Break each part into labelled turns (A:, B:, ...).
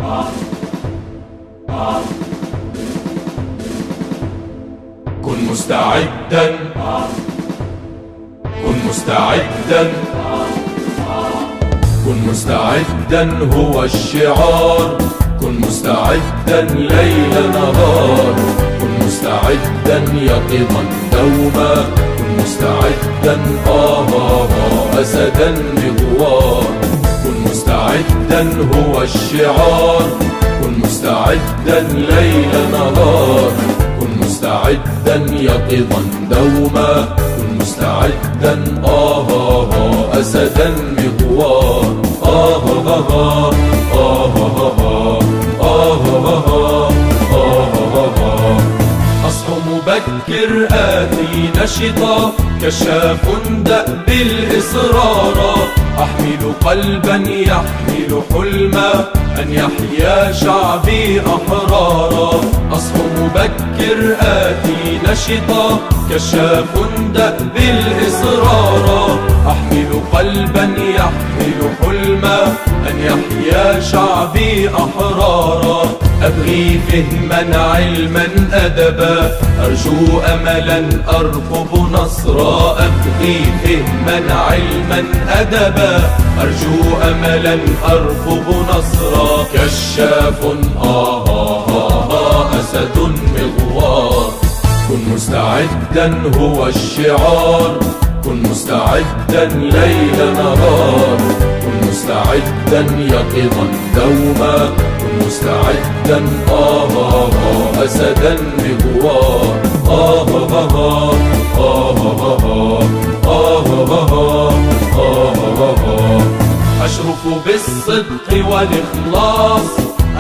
A: كن مستعدا، كن مستعدا، كن مستعدا هو الشعار. كن مستعدا ليل نهار، كن مستعدا يقظا دوما، كن مستعدا أسدا مغوار. كن مستعدا هو الشعار، كن مستعدا ليل نهار، كن مستعدا يقظا دوما، كن مستعدا أسدا مغوار. أصحو مبكر آتي نشطا، كشاف دأب الإصرار. أحمل قلبا يحمل حلما، أن يحيا شعبي أحرارا. أصحو مبكر آتي نشطا، كشاف دأب الإصرار. أحمل قلبا يحمل حلما، أن يحيا شعبي أحرارا. أبغي فهما علما أدبا، أرجو أملا أرقب نصرا. أبغي فهما علما أدبا، أرجو أملا أرقب نصرا. كشاف أسد مغوار. كن مستعدا هو الشعار، كن مستعدا ليل نهار، كن مستعدا يقظا دوما، كن مستعدا أسدا مغوار. أشرف بالصدق والإخلاص،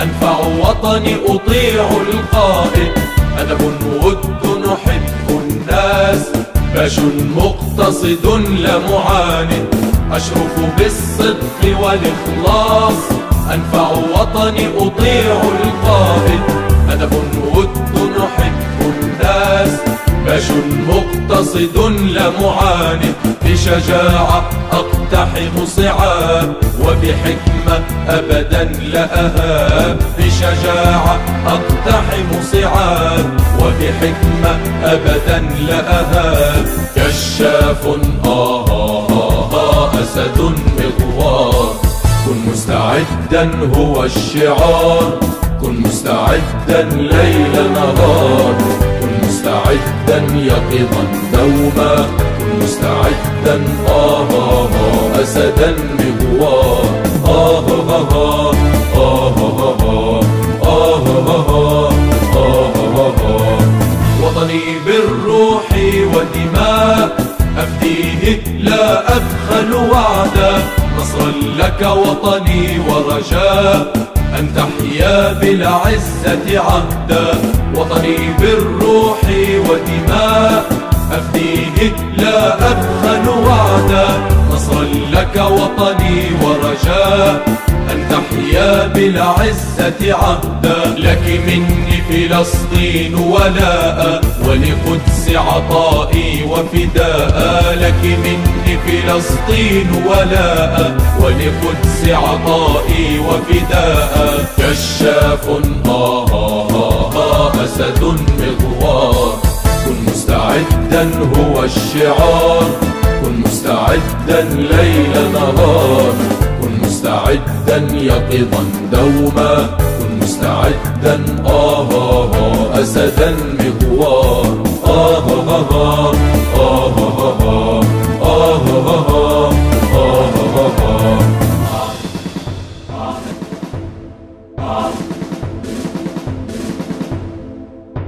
A: أنفع وطني أطيع القائد. أدب ود نحب الناس، باش مقتصد لا معاند. أشرف بالصدق والإخلاص، أنفع وطني أطيع القائد. أدب ود نحب الناس، باش مقتصد لا معاند. بشجاعة أقتحم صعاب، وبحكمة أبدا لا أهاب. بشجاعة أقتحم صعاب، وبحكمة أبدا لا أهاب. كشاف أسد مغوار. كن مستعدا هو الشعار، كن مستعدا ليل نهار، كن مستعدا يقظا دوما، كن مستعدا أسدا مغوار. وطني بالروح والدماء، أفديه لا أبخل وعدا. نصرا لك وطني ورجاء، أن تحيا بالعزة عهدا. وطني بالروح ودماء، أفديه لا أبخل وعدا. نصرا لك وطني ورجاء، أن تحيا بالعزة عهدا. لك مني فلسطين ولاء، ولقدس عطائي وفداء. لك مني فلسطين ولاء، ولقدس عطائي وفداء. كشاف أسد مغوار. كن مستعدا هو الشعار، كن مستعدا ليل نهار، كن مستعدا يقظا دوما، كن مستعدا أسدا مغوار.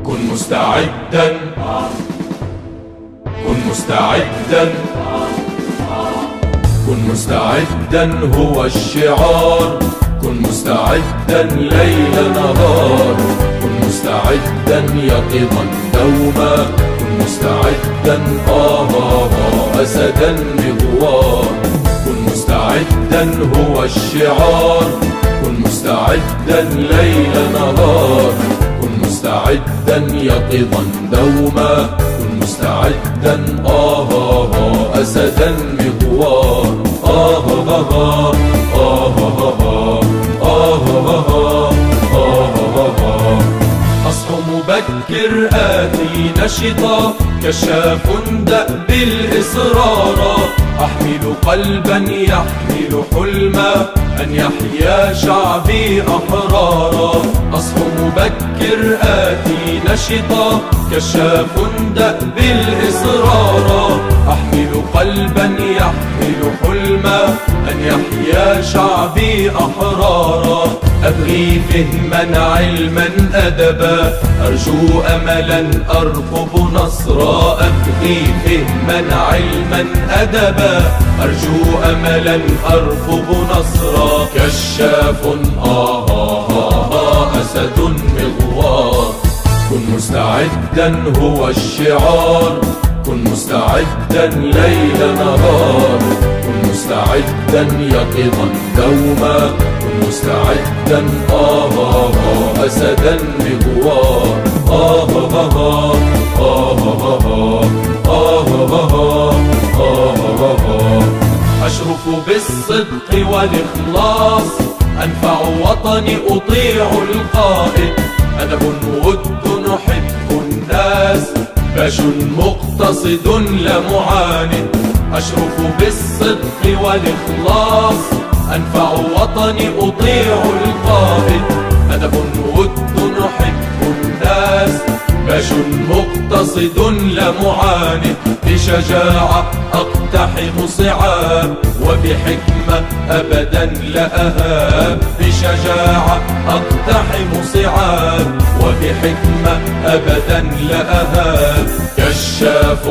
A: كن مستعدا، كن مستعدا، كن مستعدا هو الشعار، كن مستعدا ليل نهار، كن مستعدا يقظا دوما، كن مستعدا أسدا مغوار. كن مستعدا هو الشعار، كن مستعدا ليل نهار، كن مستعدا يقظا دوما، كن مستعدا أسدا مغوار. مبكر آتي نشطا كشاف دأب الإصرارا أحمل قلبا يحمل حلما أن يحيا شعبي أحرارا أصحو مبكر آتي نشطا كشاف دأب الإصرارا أحمل قلبا يحمل حلما أن يحيا شعبي أحرارا أبغي فهما علما أدبا أرجو أملا أرقب نصرا أبغي فهما علما أدبا أرجو أملا أرقب نصرا كشاف أسد مغوار كن مستعدا هو الشعار كن مستعدا ليل نهار كن مستعدا يقظا دوما كن مستعدا أسدا مغوار أشرف بالصدق والإخلاص أنفع وطني أطيع القائد أدب ود نحب الناس باش مقتصد لا معاند أشرف بالصدق والإخلاص أنفع وطني أطيع القائد أدب ود نحب الناس باش مقتصد لا معاند بشجاعة أقتحم صعاب وبحكمة أبدا لا أهاب بشجاعة أقتحم صعاب وبحكمة أبدا لا أهاب كشاف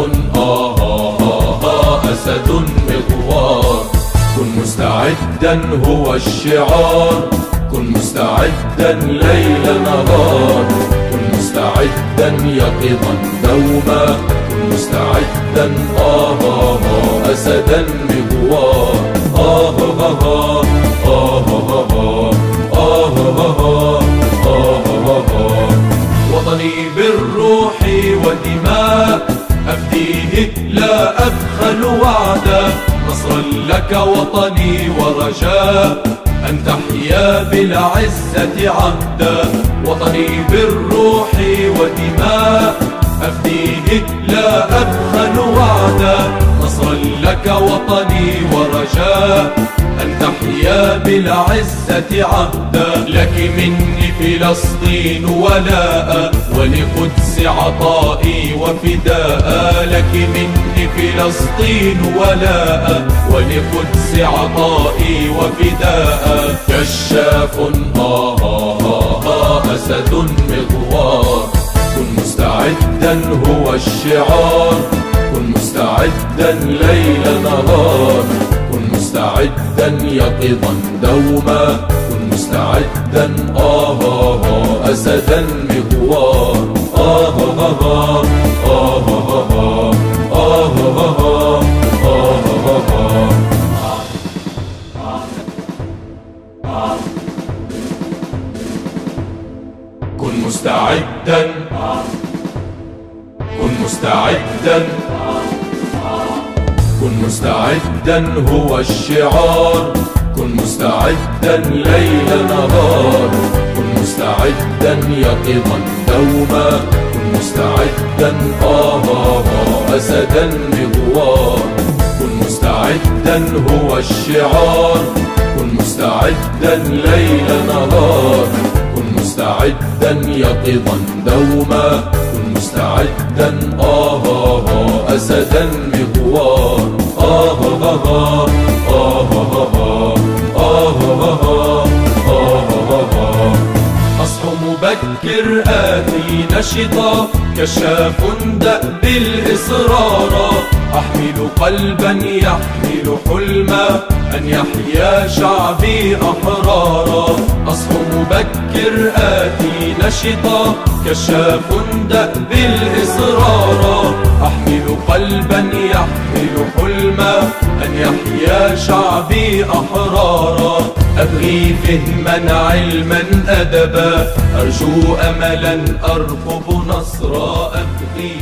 A: أسد مغوار كن مستعدا هو الشعار كن مستعدا ليل نهار كن مستعدا يقظا دوما كن مستعدا أسدا مغوار وطني بالروح ودماء أفديه لا أبخل وعدا نصرا لك وطني ورجاء أن تحيا بالعزة عهدا وطني بالروح ودماء أفديه لا أبخل وعدا نصرا لك وطني ورجاء أن تحيا بالعزة عهدا لك مني فلسطين ولاء ولقدس عطائي وفداء لك مني فلسطين ولاء ولقدس عطائي وفداء كشاف أسد مغوار كن مستعدا هو الشعار كن مستعدا ليل نهار كن مستعدا يقظا دوما كن مستعدا أسدا مغوار كن مستعدا كن مستعدا كن مستعدا هو الشعار كن مستعدا ليل نهار كن مستعدا يقظا دوما كن مستعدا أسدا مغوار كن مستعدا هو الشعار كن مستعدا ليل نهار كن مستعدا يقظا دوما كن مستعدا أسدا مغوار أصحو مبكر آتي نشطا كشاف دأب الإصرارا أحمل قلبا يحمل حلما أن يحيا شعبي أحرارا أصحو مبكر آتي نشطا كشاف دأب الإصرارا أحمل قلبا يحمل حلما أن يحيا شعبي أحرارا أبغي فهما علما أدبا أرجو أملا أرقب نصرا أبغي